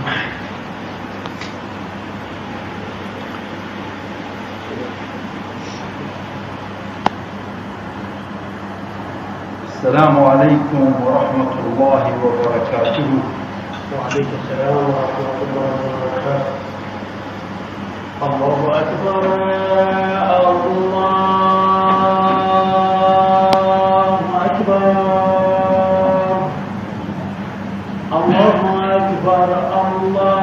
السلام عليكم ورحمة الله وبركاته. وعليكم السلام ورحمة الله وبركاته. الله أكبر، الله أكبر، الله أكبر، الله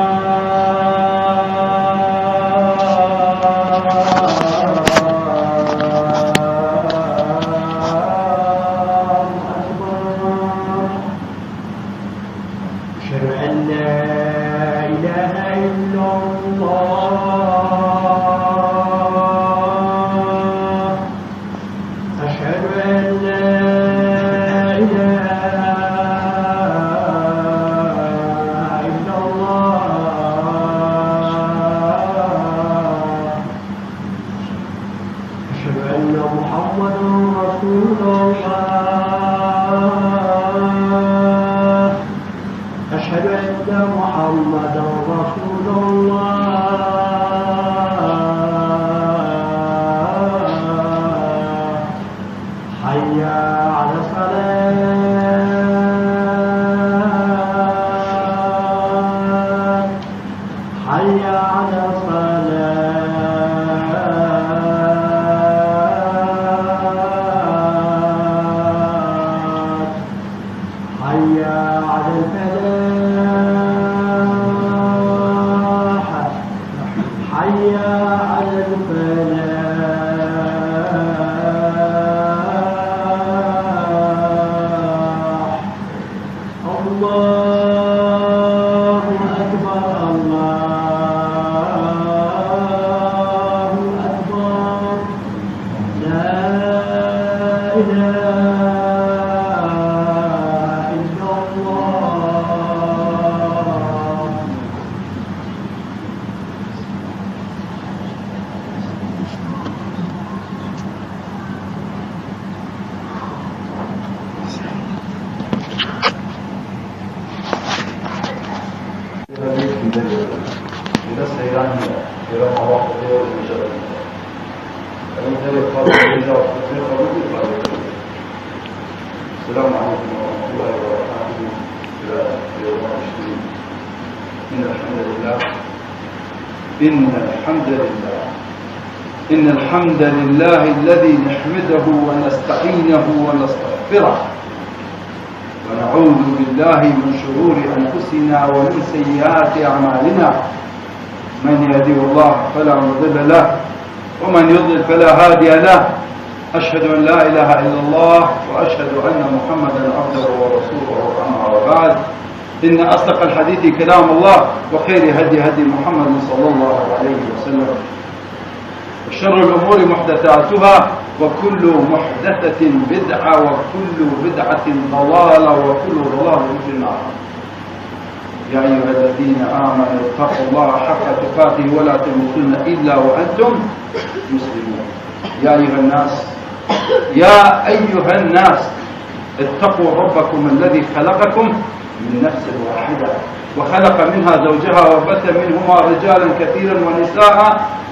إن الحمد لله الذي نحمده ونستعينه ونستغفره ونعوذ بالله من شرور أنفسنا ومن سيئات أعمالنا. من يهده الله فلا مضل له ومن يضلل فلا هادي له. أشهد أن لا إله إلا الله وأشهد أن محمدا عبده ورسوله. أما بعد، إن أصدق الحديث كلام الله وخير هدي محمد صلى الله عليه وسلم، وشر الأمور محدثاتها وكل محدثة بدعة وكل بدعة ضلالة وكل ضلالة في النار. يا أيها الذين آمنوا اتقوا الله حق تقاته ولا تموتن إلا وأنتم مسلمون. يا أيها الناس اتقوا ربكم الذي خلقكم من نفس واحدة وخلق منها زوجها وبث منهما رجالا كثيرا ونساء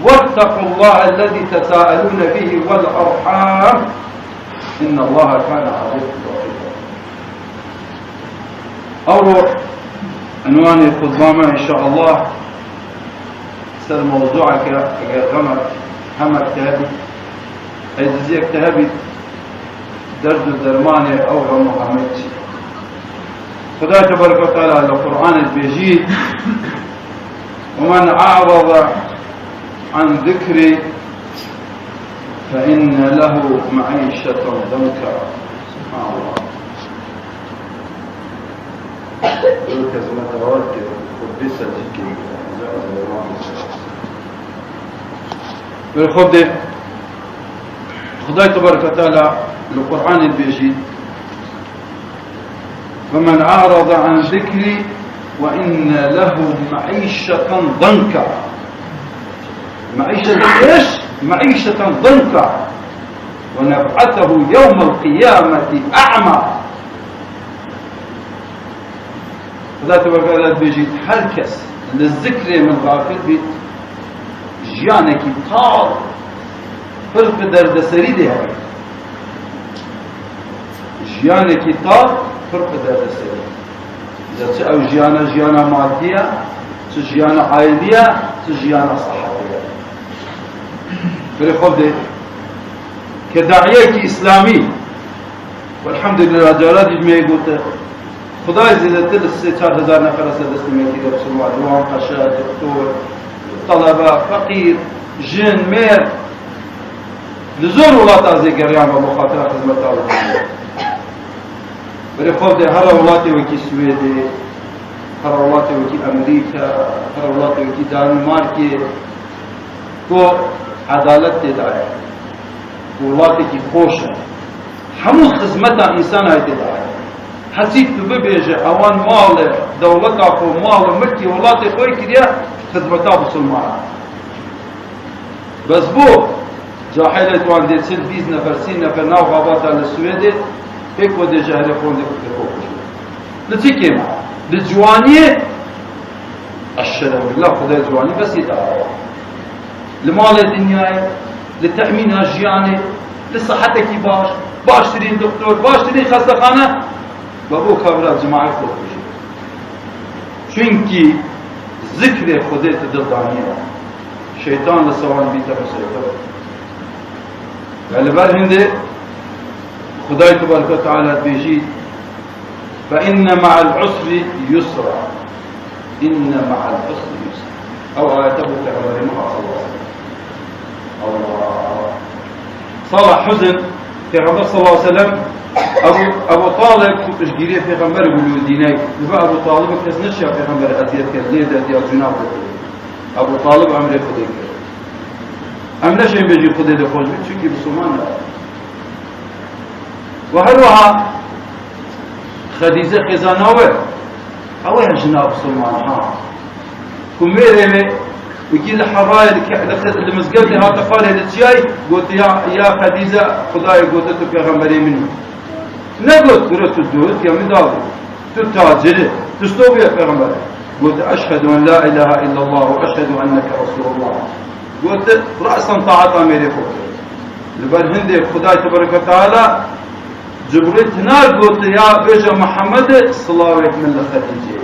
واتقوا الله الذي تساءلون به والأرحام إن الله كان عليكم رقيبا. أوروح عنواني الخطبة إن شاء الله سر موضوعك غمر همك تهبي أجزيك تهبي درد درماني أو غمو همتي. خدا تبارك وتعالى القرآن البيجيد ومن أعرض عن ذكري فإن له معيشة ضنكا. سبحان الله. بالخبدة خدا تبارك وتعالى القرآن البيجيد ومن أعرض عن ذكري وإن له معيشة ضنكا. معيشة إيش؟ معيشة ضنكا ونبعثه يوم القيامة أعمى. خدا تبارك وتعالى بيجي هركس للذكر من غافل بيت جيانك طال فرق درد سري ده جيانك طال فرق درد سري إذا تأو جيانا مادية جيانا عائلية جيانا صحية فرق ده كداعية إسلامي والحمد لله جلال جميع قلت خدای زیادت دست 4000 نفر از دست میگیره رسول الله دوام قشا دکتور طلبه فقیر جن میر لزور ولات از گریان و مخاطر خدمت آورد برای خود هر ولاتی وکی سوئدی هر ولاتی وکی امریکا هر ولاتی وکی دانمارکی کو عدالت داره ولاتی کی خوشه همون خدمت انسان های داره حسيت ببيجة اوان مال دولتك ومال ملكي ولاتي خوي كده خدمتها بسلمان بس بو جاحلة وان دي سن 20 نفر 30 نفر ناو غابات على السويدي هيك ودي جاهلة خون دي كوكوش لتكيما للجوانية الشرع بالله خدا جواني بس يتعرف لمال الدنيا لتأمين هجياني لصحتك باش ترين دكتور باش ترين خستخانة بابو كابرات جماعة خود بشید چونکی ذکر خودت دلدانیه شیطان لسوان بیتا بسیطه ولی بر هنده خدای تبارک و تعالی بیجید فإن مع العسر يسرا إن مع العسر يسرا أو آياته كعبر محا الله صلاح حزن في غمر صلى الله عليه وسلم أبو طالب كنت أشجيريه في غمر يقولوا ديناي يبقى أبو طالب كنت نشيا في غمر أزياد كذلية أزياد جناب أبو طالب عمري خديك عمري شيء بيجي خدي دخول شكي بسمان وهلوها خديجة خزاناوة أوه جناب سلمان ها كميري ويجي الحرايا المسجد لها تقال الشيء قلت يا خديجة خداي قلت في غمري منه نقول قلت الدود يا مداوي تتاجر تستوب يا پیغمبر قلت أشهد أن لا إله إلا الله وأشهد أنك رسول الله قلت رأسا طاعة ميري فوق لبر هندي خداي تبارك وتعالى جبريل نار قلت يا بيجا محمد صلى الله عليه من خديجة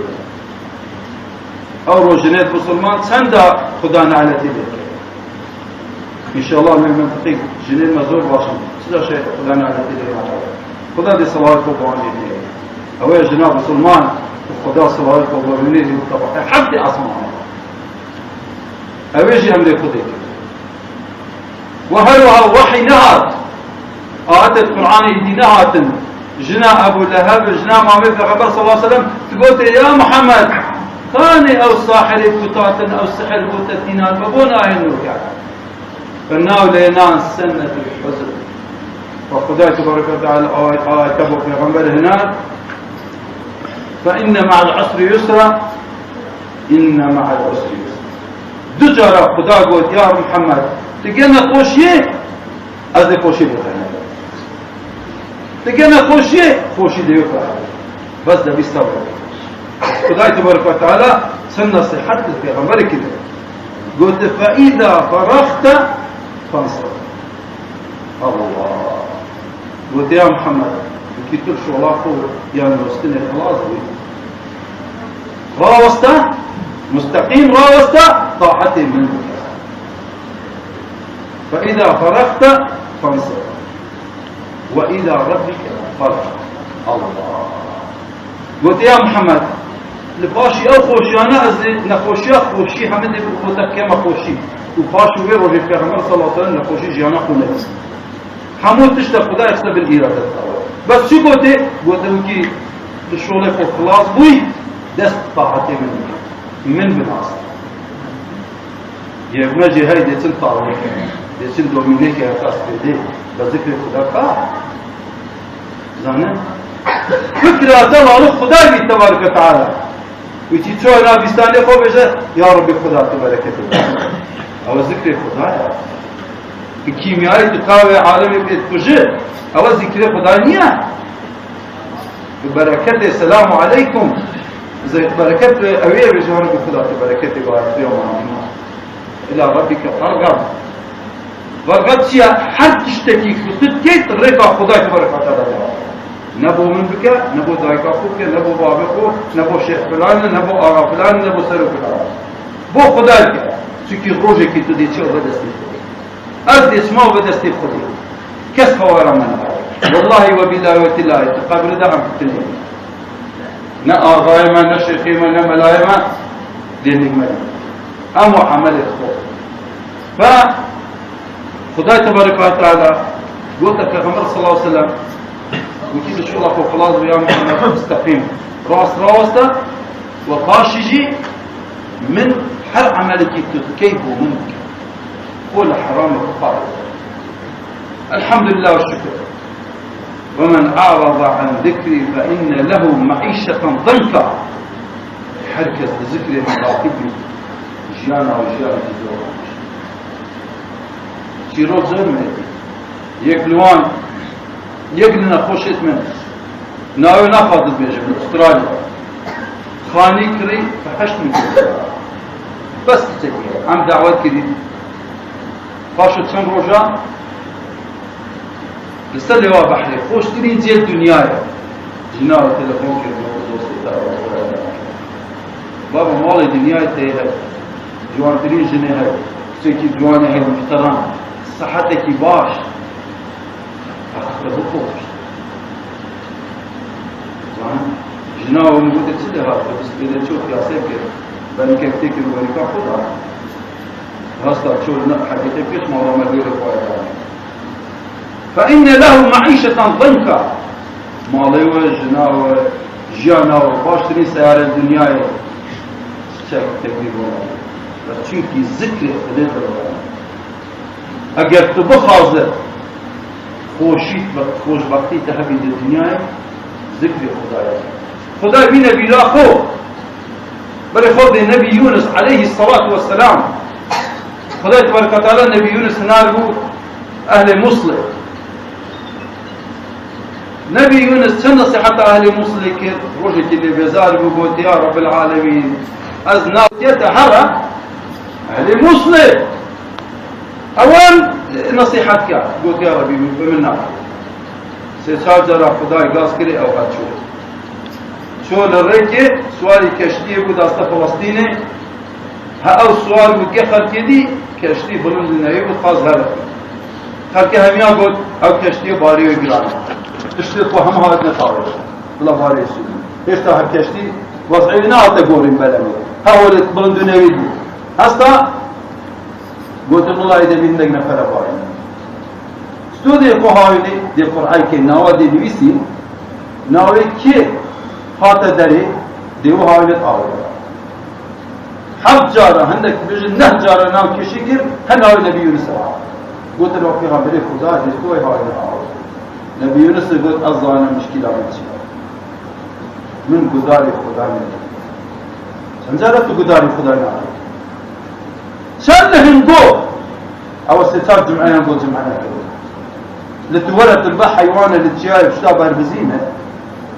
أو روجنات مسلمان سندا خدا نعلتي لك إن شاء الله من منطقي جنين مزور باشم سلا شيء خدا نعلتي لك خدا دي صلاة وقوانين أو يا جناب مسلمان خدا صلاة وقوانين طبعا حتى أسمعنا أو يجي أمري خديك وهلوها وحي نهات آيات القرآن يدي نهات جنا أبو لهب جنا محمد الغبر صلى الله عليه وسلم تقول يا محمد ثاني أو الساحر فتاة أو السحر فتاتنا فبونا هنوك فالناو لينان سنة الحزن وخداي تبارك وتعالى آياته في غنبر هناك فإن مع العسر يسرا إن مع العسر يسرا دجارة خدا قلت يا محمد تقلنا خوشيه أزي خوشي بخينا تقلنا خوشيه خوشي ديوكا بس ده بيستوى خداي تبارك وتعالى سنة صحة في غنبر كده قلت فإذا فرغت فانصر الله قلت يا محمد كي ترشو الله فوق يا نوستني خلاص راوسته مستقيم راوسته طاعتي منك فإذا فرغت فانصر وإلى ربك فرغ الله قلت يا محمد لباشي أو خوشي أنا أزلي نخوشي خوشي حمد بقوتك كما خوشي وباشي ويرو في پیغمبر صلى الله عليه وسلم نخوشي جيانا خونك حمود تشتا خدا يخسب الإرادة بس شو قلت وكي الشغل فوق خلاص بوي دست طاعتي من بناس يبنى جهاي ديتن طاوة ديتن دومينيك يا خاص بيدي بذكر خدا قاع زانا فكرة الله خدا بي تبارك وتعالى ويتي تشوي نابستاني خو بيجا يا ربي خدا تبارك وتعالى او ذكر خدا كيميائي تقاوي عالمي بيتفجر او ذكر خدا نيا ببركة السلام عليكم زي بركات أويه بجوانب خدا بركات بارك يوم عامنا إلى ربك فارغب فارغب شيء حد تشتكي فتكيت رقا خدا تبارك وتعالى نبو من بك نبو دايكا فوك نبو بابكو نبو شيخ فلان نبو آغا فلان نبو سرو فلان بو خدا لك چونكي روجه كي تدي چه بدستي از اسمه بدستي خدي كس خوارا من والله وبالله وتالله تقابل دعم في التنين نا آغاي ما نا شيخي ما نا ملاي ما دينك ملاي أمو عملت خوف فخداي تبارك وتعالى قلت لك غمر صلى الله عليه وسلم وكيف شو الله خلاص ويا محمد استقيم راس راسته وقاشجي من هر عملك كيف ومنك قول حرام الكفار الحمد لله والشكر ومن أعرض عن ذكري فإن له معيشة ضنكا حركة ذكري من راقبني جيانا وجيانا تزورا شيروت زرمتي يكلوان يقلنا خوشت من ناوي نافذ بيجي من استراليا خاني كري فحشت من بس تتكي عم دعوات كري فاشت سن روجا لسه وا بحري خوش ترين زي الدنيا جناو تلفون كري بابا مالي دنيا تيها جوان ترين جنيها سيكي جواني هاي محترم صحتك باش أخذ خوش جناو نقول تسدها بس إذا تشوف يا سكر بانك تفتكر وريكا خدها هسه تشوف حكيت فيش موضوع مدير الفائدة فإن له معيشة ضنكا ماليوه جناو جياناو باشتري سيارة الدنيا شك تقريب ولا بس چونكي ذكر خليل الله اگر تو بخوازه خوش وقتی تهبی در دنیای ذکر خدای بی نبی لا خو بل خود نبی یونس علیه الصلاة والسلام خدای تبارک و تعالی نبی یونس نارگو اهل مصلح نبی یونس چند نصیحت اهل مصلح کرد روشی که بیزار بو گوت یا رب العالمین از ناسیت هره اهل مصلح اول نصيحتك قلت يا ربي من نار سيسال جرى خداي قاس كري او قد شو للريكي سؤالي كشتي بود استا فلسطيني ها او سؤال بود كخر كدي كشتي بلند النبي بود خاص هذا خلك هميا قلت او كشتي باري ويقران تشتي هم هذا نطاوش بلا باري سوري ايش تاع كشتي وضعينا على قورين بلمي هاولت بلند النبي هستا قلت الله إذا بدك نفر باين استودي قهاوي دي قرآن كي ناوى دي نويسي ناوى كي هاتا داري ديو هاوي آوي حب جارة هندك بيجي نه جارة ناو كشكر هناوي نبي يونس قلت له في غمري خدا دي سوي هاوي آوي نبي يونس قلت أظانا مشكلة من قداري خدا من سنجارة قداري خدا نعم شانهم جو او استتاب جمعنا نقول جمعنا لتولد البح حيوان اللي تجاي بشتاب هربزينه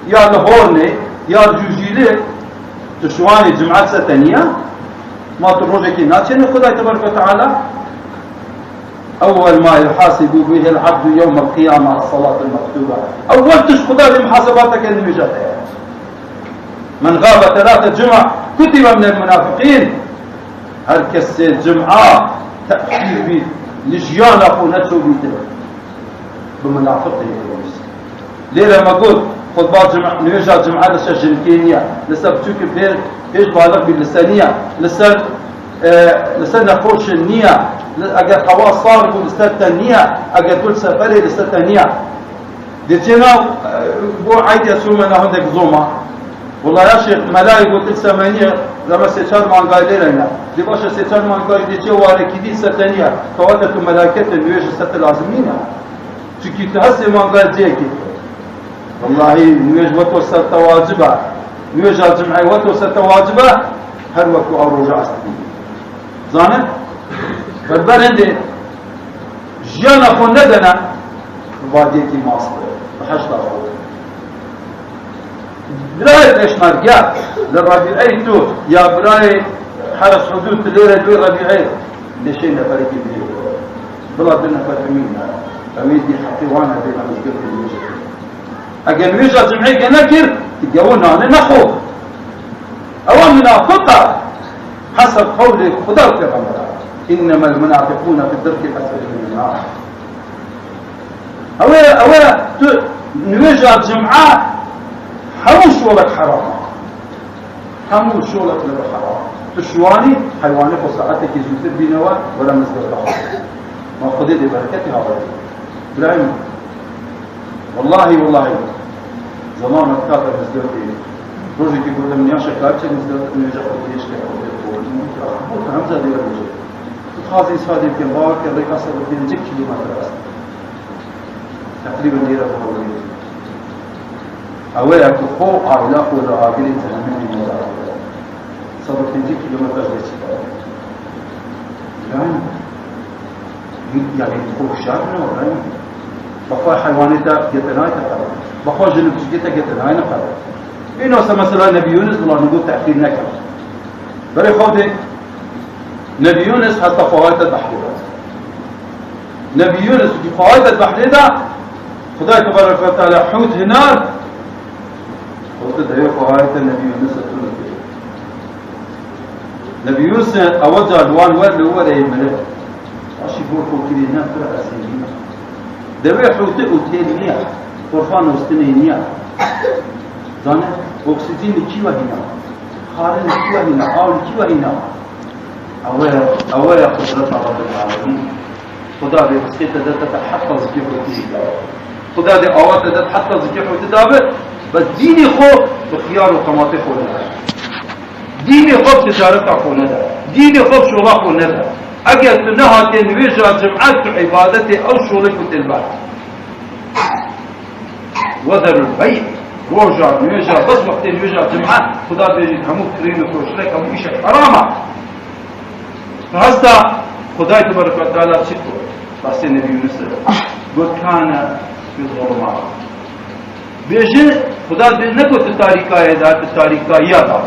يا لهورني يا جوجيلي تشواني جمعات ستانية ما تروجك ناتشن خداي تبارك وتعالى اول ما يحاسب به العبد يوم القيامة الصلاة المكتوبة اول تشخدها لمحاسباتك النمجاتها من غاب 3 جمع كتب من المنافقين هركس الجمعة تأثير بي لجيانا قونته بيته بمنافقه ليه لما قلت خطبات جمع نيجا جمعة لسا جنكينيا لسا بتوك بير ايش بالغ باللسانية لسا نقوش النية اگر خواص صارق لسا التنية اگر كل سفري لسا التنية ديتنا بو عيد يسومنا هندك زوما والله يا شيخ ملاي قلت الثمانية لما سيشار مان قايل لنا دي باشا سيشار مان قايل دي جو واركي دي ستانية كواتة ملاكة النيوش ست العظمين چونكي تحسي مان قايل جيكي والله نيوش وطو ست واجبة نيوش الجمعي وطو ست واجبة هر وقت او رجع استقيم زانت بربر هندي جيانا خون ندنا وبعديكي ماصر بحشت أخوة براي بيشمرقات للربيعي تو يا براي حرس حدود الليلة دوي ربيعي لشيء نفرق بيه بلا دلنا فرمينا فميدي حقيوانا بينا مزقر في الوجه أجل ويجا جمعي كنكر تقونا أنا نخو أو منافقة حسب قول خدا في غمرة إنما المنافقون في الدرك الأسفل من النار أولا نويجا جمعة حموش ولك حرام حموش ولك لك حرام تشواني حيواني فصاعتك يزوتر بينوا ولا مزدر بحر ما خذي دي بركتها بركة إبراهيم والله زمان كاتب مزدر بيه روزي كي قلت من ياشا كاتب مزدر من يجا قلت ليش كي همزة دي ورجل خاصي صادي في الباور كي ريكا صدر في 100 كيلومتر تقريبا ديرة بحولي أولا كفو أعلاق ولا عاقلين تهمين من وراء صدر 100 كيلومتر بيتي يعني تقول شارنا ولا بقى حيوانات جتناي تقرأ بقى جنوب جتا جتناي نقرأ إنه مثلا نبي يونس والله نقول تأثير نكر بري خودي نبي يونس حتى فوائد البحرية نبي يونس في فوائد البحرية خداي تبارك وتعالى حوت هنا قلت ده هي فوائد النبي يونس نبي يونس أوجه الوان ورد هو ده الملك أشي فوق كذي نفر أسيرين دبي حوتي أوتيلية طرفان وستنينية زانه أكسجين كيوا هنا خارج كيوا هنا أول كيوا هنا أولا قدرة رب العالمين خدا دي بسكت تتحفظ كيف وتيجي خدا دي أوقات تتحفظ كيف وتدابر بس ديني خو بخيار وقماطي خو ندا ديني خو تجارة خو ندا ديني خو شغل خو ندا أجل تنها تنويجا جمعات عبادتي أو شغلك وتلبات وذر البيع روجا نويجا بس وقت نويجا جمعات خدا بيجي همو كرين وكروشلك همو إيش حرامة فهذا خداي تبارك وتعالى شكو بس النبي يونس قل كان في الظلمات بيجي خدا نقول التاريخية ذات التاريخية ذات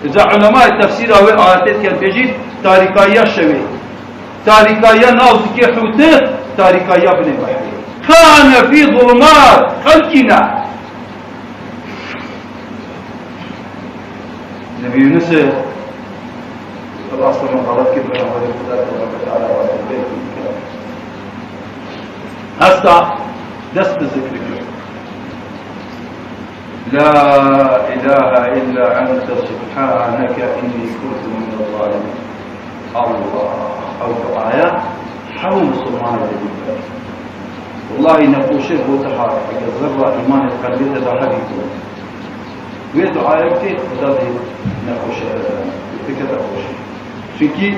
إذا علماء التفسير أو آيات كان بيجي تاريخية شوي تاريخية ناوز كي حوته تاريخية بن البحر كان في ظلمات خلقنا النبي يونس الأصل من غلط كبير هذا الخداع تبارك وتعالى والبيت والكلام هسا دست الذكر لا إله إلا أنت سبحانك إني كنت من الظالمين الله أو آية حول سبحان الله والله نقول شيء هو تحارك الذرة إيمان القلب تدعى ويدو آية كتير فضادي نقول شيء بكذا أقول شيء شكي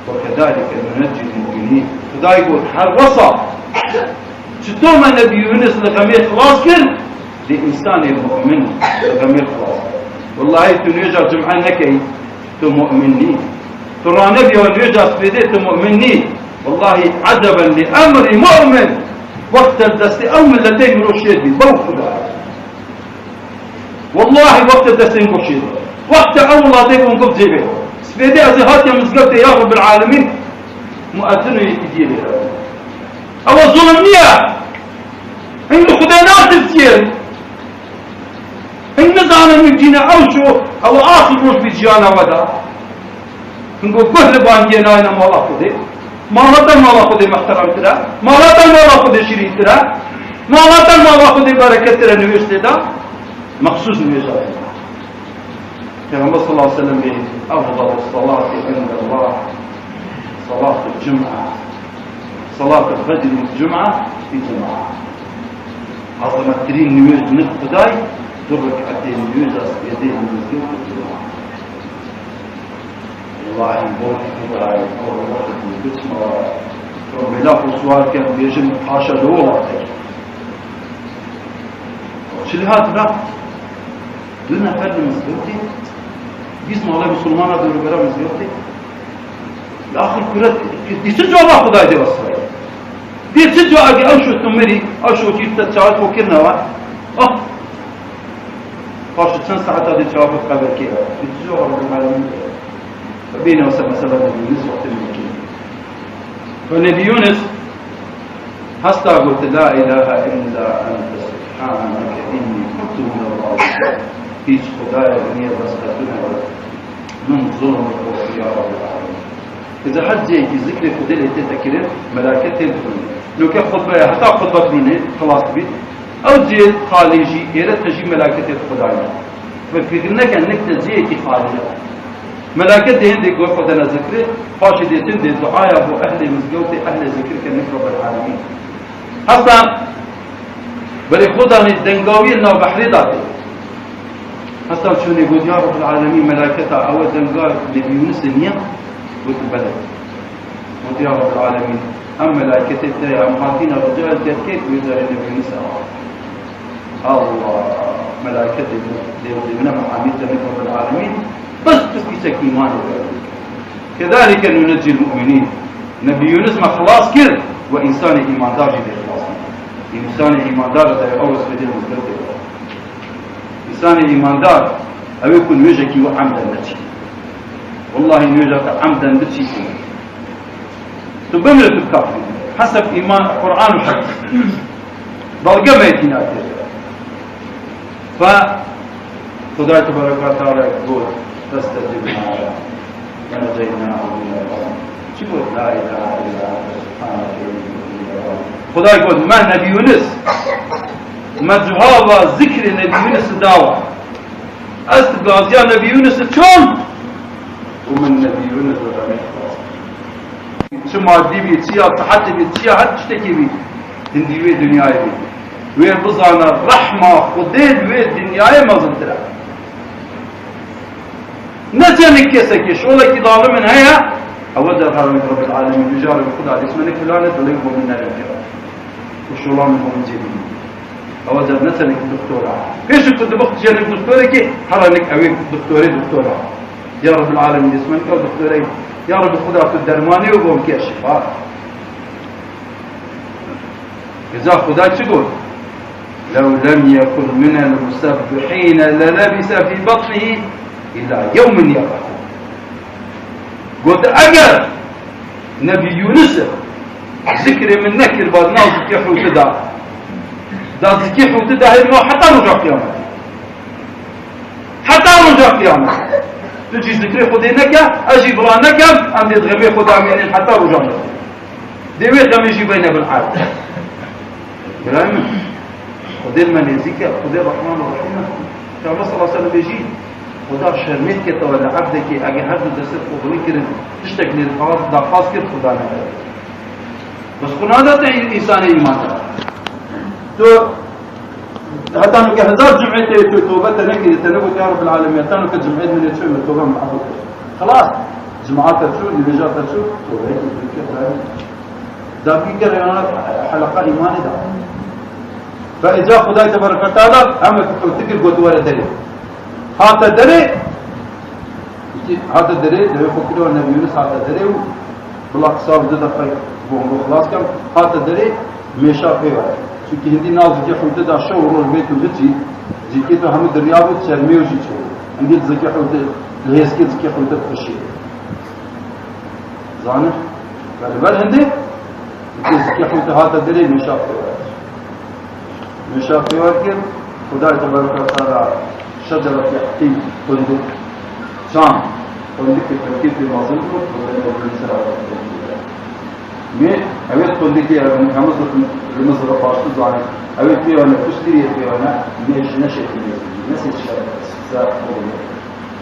وكذلك ننجي المؤمنين خدا يقول حرصة شتو ما نبي يونس لغمية خلاص كل دي إنسان المؤمن لغمية خلاص والله تنيجا جمعان نكي تمؤمنين ترى نبي ونيجا سفيدي تمؤمنين والله عجبا لأمر مؤمن وقت الدست أومن لديه من الشيء بوك خدا والله وقت الدست نقول شيء وقت أول ضيف ونقول جيبه سفيدي أزهات يا مزقبت يا رب العالمين مؤذن يجيبه أو الظلمية إن خدينات الزير إن نزعنا من جينا أو شو أو آخر روش بجيانا ودا نقول كل بانجينا إنا مولا خدي مولا مولا خدي محترم ترى مولا مولا خدي شريف ترى مولا خدي بركة ترى نويش تدا مخصوص نويش النبي صلى الله عليه وسلم أفضل الصلاة عند الله صلاة الجمعة صلاة الفجر الجمعة في جماعة عظمة ترين نيوز نقضاي درك عتين نيوز يدين المسجد في الجمعة والله يبارك خداي الله بسم الله ربنا سؤال كان بيجي حاشا دولار شو هذا لنا فرد مسجدتي بسم الله مسلمانا دور برا مسجدتي الآخر كرة دي سجوا ما خداي دي وصلي دي سجوا أجي أو شو تمري أو شو جيت تشارك وكرنا باش چند ساعة هذه جواب قبل كذا بتجوا رب العالمين فبينا مثلا نبي يونس وقت المكين فنبي يونس هستا قلت لا إله إلا أنت سبحانك إني كنت من الظالمين هيج خدايا بنية بسكتنا من ظلم يا رب العالمين إذا حد جاي في ذكر خدايا تتكلم ملائكة الدنيا لو كان خطبة حتى خطبة بني خلاص بيت أو جيل خالجي إيرا تجي ملائكة الخدايا ففكرنا كأنك تجي كي خالجة ملائكة هندي قوة خدنا ذكر فاشي ديتين دي دعايا أبو أهل مزقوتي أهل ذكر كأنك رب العالمين حسن بل خدا الدنقاوي انه بحري داتي حسن شو يقول يا رب العالمين ملائكته اول دنقاوي نبي يونس نية قلت بلد قلت يا رب العالمين ام ملائكته يا ام هاتينا رجال كيف ويزار نبي يونس الله ملائكته من محاميد رب العالمين بس تسكيتك ايمان كذلك ننجي المؤمنين نبي يونس ما خلاص كر وإنسان إيمان دار جدي خلاص إنسان إيمان دار ده أول سبدين مزدوج إنسان إيمان دار أو يكون وجهك وعمدا بتشي والله وجهك عمدا بتشي تبمر تكافر حسب إيمان القرآن وحق ضلقة ما يتناتي فخداي تبارك وتعالى يقول فاستجب لنا ونجيناه من الغم شكرا لا إله إلا أنت خدا يقول ما نبي يونس ما جواب ذكر نبي يونس دعوة أستغاث يا نبي يونس شون ومن نبي يونس شو ما دي بيتشيا تحدي بيتشيا حد تشتكي بي هندي وي دنياي بي وي بزانا رحمة خديد وي دنياي ما زنترا نجنك كيسك شو لك ظالم من هيا أود أرحمك رب العالمين بجارب خدا اسمك فلانة تلقوا منا الانتقام وشو من هم جديد أود نسألك دكتورة كيف كنت بخت جانب دكتورة كي حرنك أويك دكتورة يا رب العالمين اسمك دكتورة يا رب خدا في الدرماني وقوم كي الشفاء إذا خدا تقول لو لم يكن من المسبحين للبس في بطنه إلى يوم يبعث قلت أجر نبي يونس ذكر من نكر بعد ناس كيحو تدا دا كيحو تدا إنه حتى رجع قيامة حتى رجع قيامة تجي ذكر خدينك أجي برانك أم تدغمي خدا منين حتى رجع ديوي غمي يجي بين بالحال كلام خدين من يزيك خدين الرحمن الرحيم كما صلى الله عليه وسلم يجي خدا شرمت كتا ولا عبدك اگه هر دو دست خوبنی کرن تشتک للخواص دا خاص کرد خدا نکرد بس خدا دا انسان ایمان دا تو حتى انو که هزار جمعیت تو توبت نکری تنبوت یا رب العالمين حتى انو که جمعیت من يتشوي من توبه من حضر خلاص جماعات تشو لبجات تشو توبه دا فكر حلقة ايمان دا فإذا خدا تبارك وتعالى عمك تذكر قد ورا دليل هذا دري ده فكروا النبي يونس هذا دري بلاك صار ده دقيق بوم خلاص كم هذا دري مشى فيه شو كي هندي ناس جي حوت ده شو رو البيت وجتي جي تو هم دريا بو شرمي وجي شو عندي زكي حوت لهيس كي زكي حوت بخشي زانه قال هندي زكي حوت هذا دري مشى فيه كده خدا تبارك وتعالى شجرة يحتيم فندق شام فندق في تركيب في مصر مي أويت فندق يا مصر لمصر فاشل زاني أويت فيه أنا تشتري فيه أنا مش نشأ فيه نسي الشارع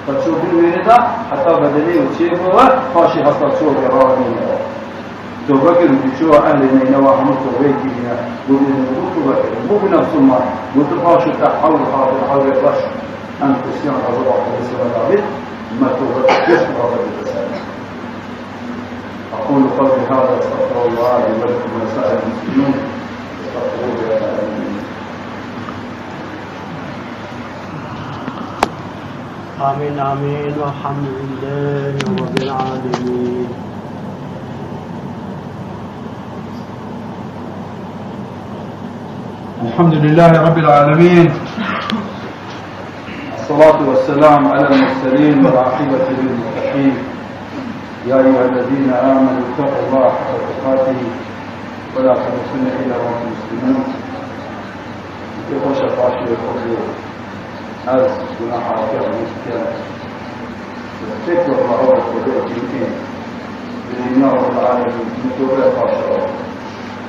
فتشوفين وين ده حتى بدلي وشيء هو فاشي حتى تشوف يراني توبكر بشو أهلنا ينوى حمد توبيكي هنا قلت مو بنفس الماء قلت فاشي تحول حاضر رش أن تسيان الله عليه وسلم ما توبكر يسمع هذا الرسالة أقول قولي هذا استغفر الله لي ولكم ولسائر المسلمين استغفروه يا آمين آمين والحمد لله رب العالمين. الحمد لله رب العالمين والصلاة والسلام على المرسلين والعاقبة للمتقين. يا أيها الذين آمنوا اتقوا الله حق تقاته ولا تموتن إلا وأنتم مسلمون. يقول شفاعة يقول هذا جناح عاقبة المسكين تذكر الله وقدرة الدين بالإيمان والعالمين متوبة قاشرة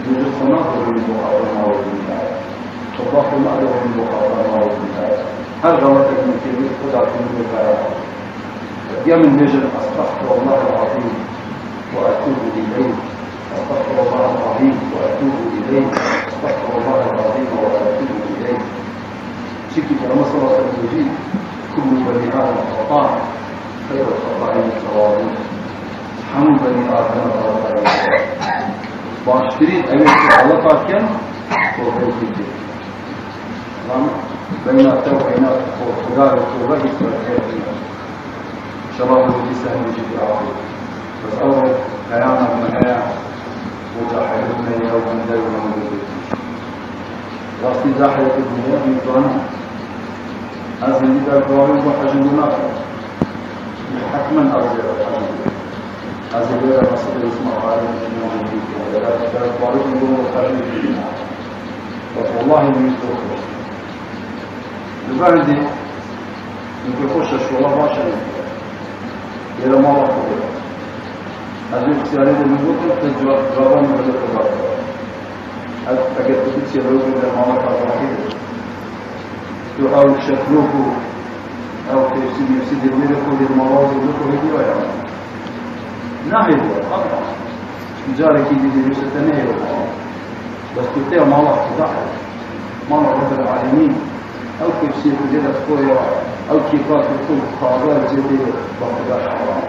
يوجد تنظر للمحرمة والبناء والله مأله للمحرمة والبناء هل غلطت من كلمة خدعة من البناء يمن نجل أستغفر الله العظيم وأتوب إليه أستغفر الله العظيم وأتوب إليه أستغفر الله العظيم وأتوب إليه شكي كما صلى الله عليه وسلم كل بني آدم خطاء خير الخطائين التواضع حمل بني آدم خطائين باشتريد أيضا الله كان توفيق الدين بينات وبينات وخدار وخدار يسوى شباب الجسم يجب العقل بس أول كيانا بمهايا وجاحيتنا يوم دايما مدرسين راستي جاحية الدنيا بيطانا هذا اللي دار قوارب وحجمنا حتما أرجع الحجم هذا اللي دار مصر اسمه عالم الدنيا دار قوارب وحجم والله من يتوقف البعدي يمكن يخشش والله باشا إلى ما الله قدر هذه اختيارات من قدر تجربة من قدر تجربة أكد تبتسي الروح إلى ما الله قدر أو شكلوكو أو يفسد الملكو للمراض ولكو هدي ويعمل ناهي هو طبعا جاري كي دي يستنيه بس تبتيه ما الله قدر ما الله رب العالمين أو كيف سيكون جدد قوية أو كيفات يكون خاضر جديد بقدر حرام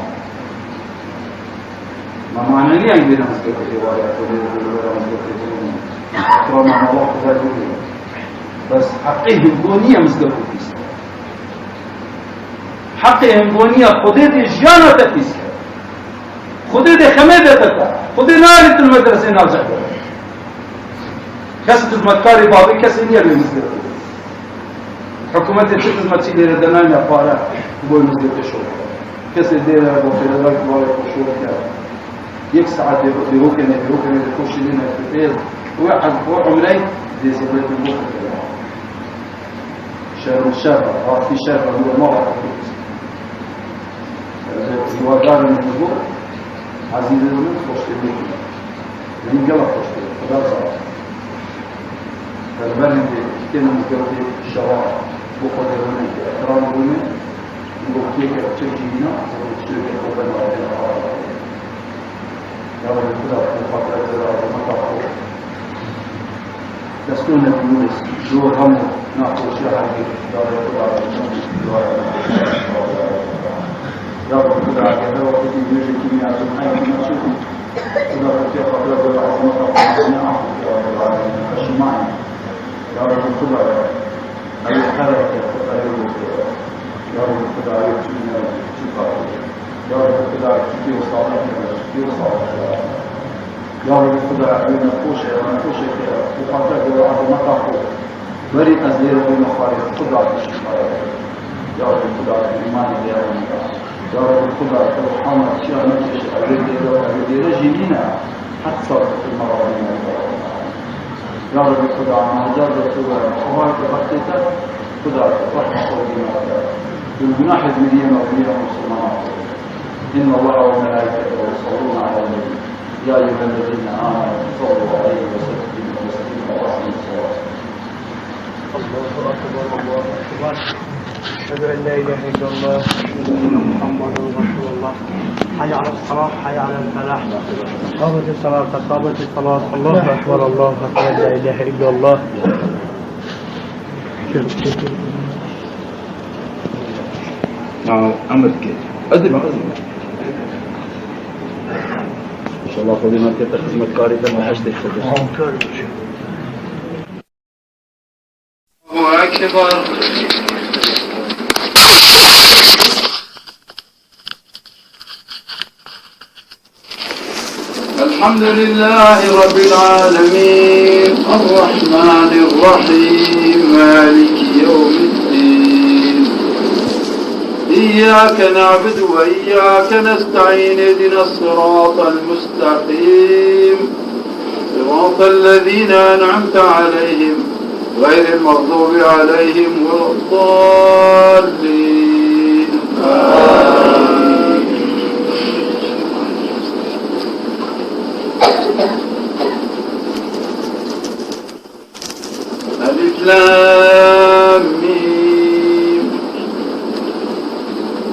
ما معنى لي عندنا مسكة الرواية ولا مسكة الدين ترى ما الله قدر جديد بس حقهم بونية مسكة الدين حقهم بونية خديد جانة الدين خديد خميدة الدين خديد نالت المدرسة نالجة كسد المدكاري بعضي كسد نير المسكة حكومة تشتت ما تشيل الدنيا فارا بقول مسجد الشورى كسر ديرة بوفير الله كبار الشورى كذا يكسع بيروكنا يخش لنا في البيت واحد فوق عمري دي سبب المخ شهر الشهر في شهر هو مرة الوادار من الجبور عزيز الموت خوش تبيه من جل خوش تبيه خدا صار فالبلد كنا متجوزين الشوارع وقدرنا احترامنا وكيف تجينا وتشترك وبنا يا رب كذا الفترة هذه مطاف دستورنا بيونس جو هم ناقوش هذه دار يا رب كذا هذا وقت يجي كمية من نشوف كذا في فترة هذه مطاف الشمال يا رب كذا أي حركة يا رب كذا يا رب كذا كثير صالح يا رب كذا نقوش وقطع وعد مطاقو بري أزير بمخارج كذا يا رب كذا إيمان يا رب كذا سبحان أشياء نفسش أبدي رجلنا حتى في المراضي يا رب خدا مهجر رسول خوات بختك خدا رحمة الله بالجناح المدينة مبنية مسلمات إن الله وملائكته يصلون على النبي يا أيها الذين آمنوا صلوا عليه وسلموا تسليما وأحسنوا الصلاة الله أكبر الله أكبر أشهد أن لا إله إلا الله أشهد أن محمدا رسول الله حي على الصلاة حي على الفلاح قامت الصلاة قامت الصلاة الله أكبر الله أكبر لا إله إلا الله عمل كده أدب إن شاء الله خذنا كده خدمة كارثة ما حشتك الله أكبر الحمد لله رب العالمين الرحمن الرحيم مالك يوم الدين إياك نعبد وإياك نستعين اهدنا الصراط المستقيم صراط الذين أنعمت عليهم غير المغضوب عليهم ولا الضالين آمين. ألف لام ميم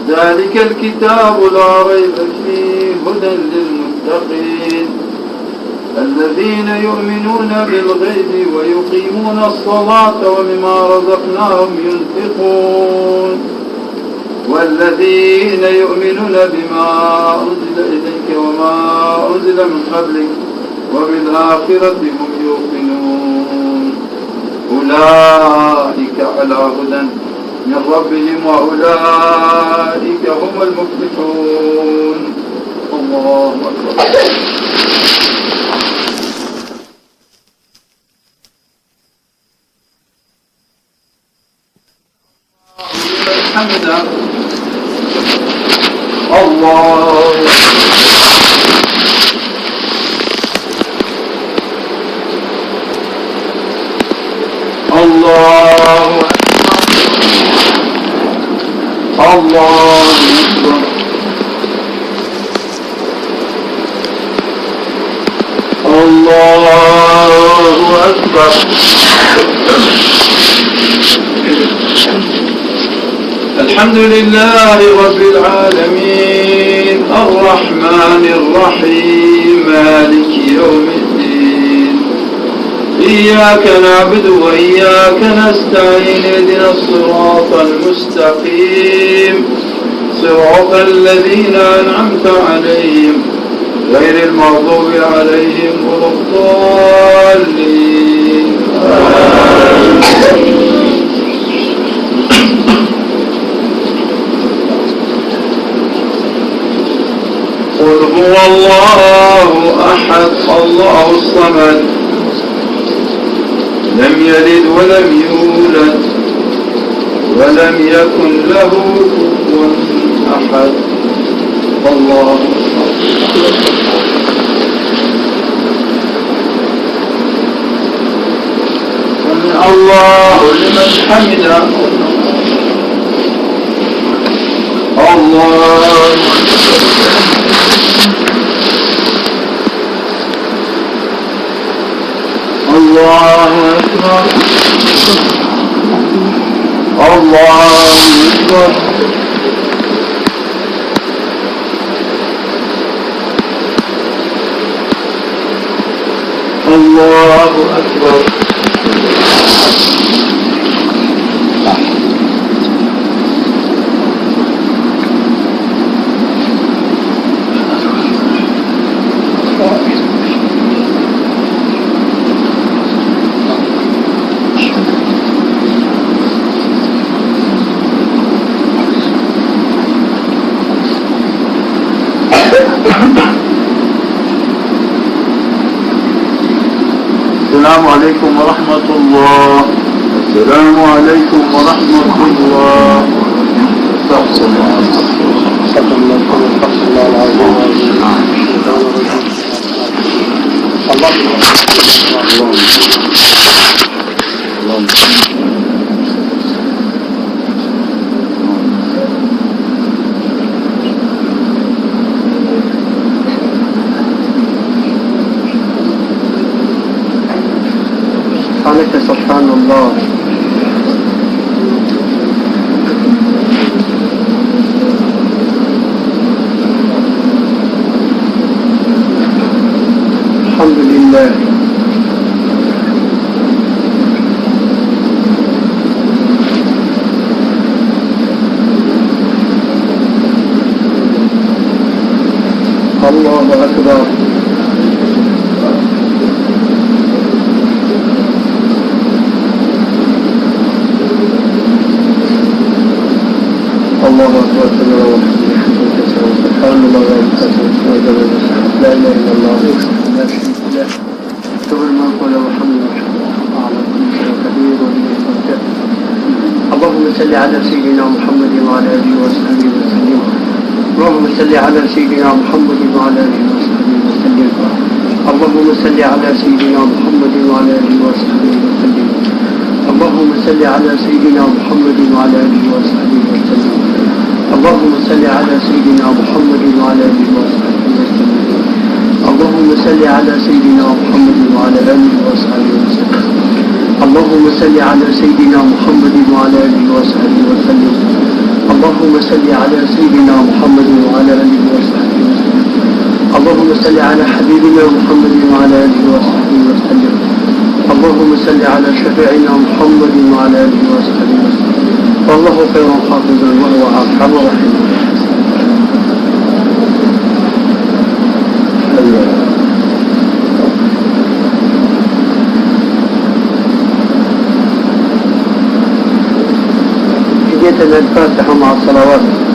ذلك الكتاب لا ريب فيه هدى للمتقين الذين يؤمنون بالغيب ويقيمون الصلاة ومما رزقناهم ينفقون والذين يؤمنون بما أنزل إليك وما أنزل من قبلك وبالآخرة هم يوقنون أولئك على هدى من ربهم وأولئك هم المفلحون. الله أكبر. حمدا الله الله الله الله أكبر. الحمد لله رب العالمين الرحمن الرحيم مالك يوم الدين إياك نعبد وإياك نستعين اهدنا الصراط المستقيم صراط الذين أنعمت عليهم غير المغضوب عليهم ولا الضالين قل هو الله أحد الله الصمد لم يلد ولم يولد ولم يكن له كفوا أحد. الله الله لمن حمده. الله الله أكبر. الله أكبر. الله أكبر. السلام عليكم ورحمة الله. السلام عليكم ورحمة الله. استغفر الله. استغفر الله العظيم. سبحان الله. الحمد لله. الله أكبر. الله أكبر. سبحان الله لا إله إلا الله لا شريك له له الملك وله الحمد لله على كل شيء قدير وإليه المرجع. اللهم صل على سيدنا محمد وعلى آله وصحبه وسلم. اللهم صل على سيدنا محمد وعلى آله وصحبه وسلم. اللهم صل على سيدنا محمد وعلى آله وصحبه وسلم. اللهم صل على سيدنا محمد وعلى آله وصحبه وسلم. اللهم صل على سيدنا محمد وعلى آله وصحبه وسلم. اللهم صل على سيدنا محمد وعلى آله وصحبه وسلم. اللهم صل على سيدنا محمد وعلى آله وصحبه وسلم. اللهم صل على سيدنا محمد وعلى آله وصحبه وسلم. اللهم صل على حبيبنا محمد وعلى آله وصحبه وسلم. اللهم صل على شفيعنا محمد وعلى آله وصحبه وسلم. والله خير حافظا وهو أرحم الراحمين. بداية الفاتحة مع الصلوات.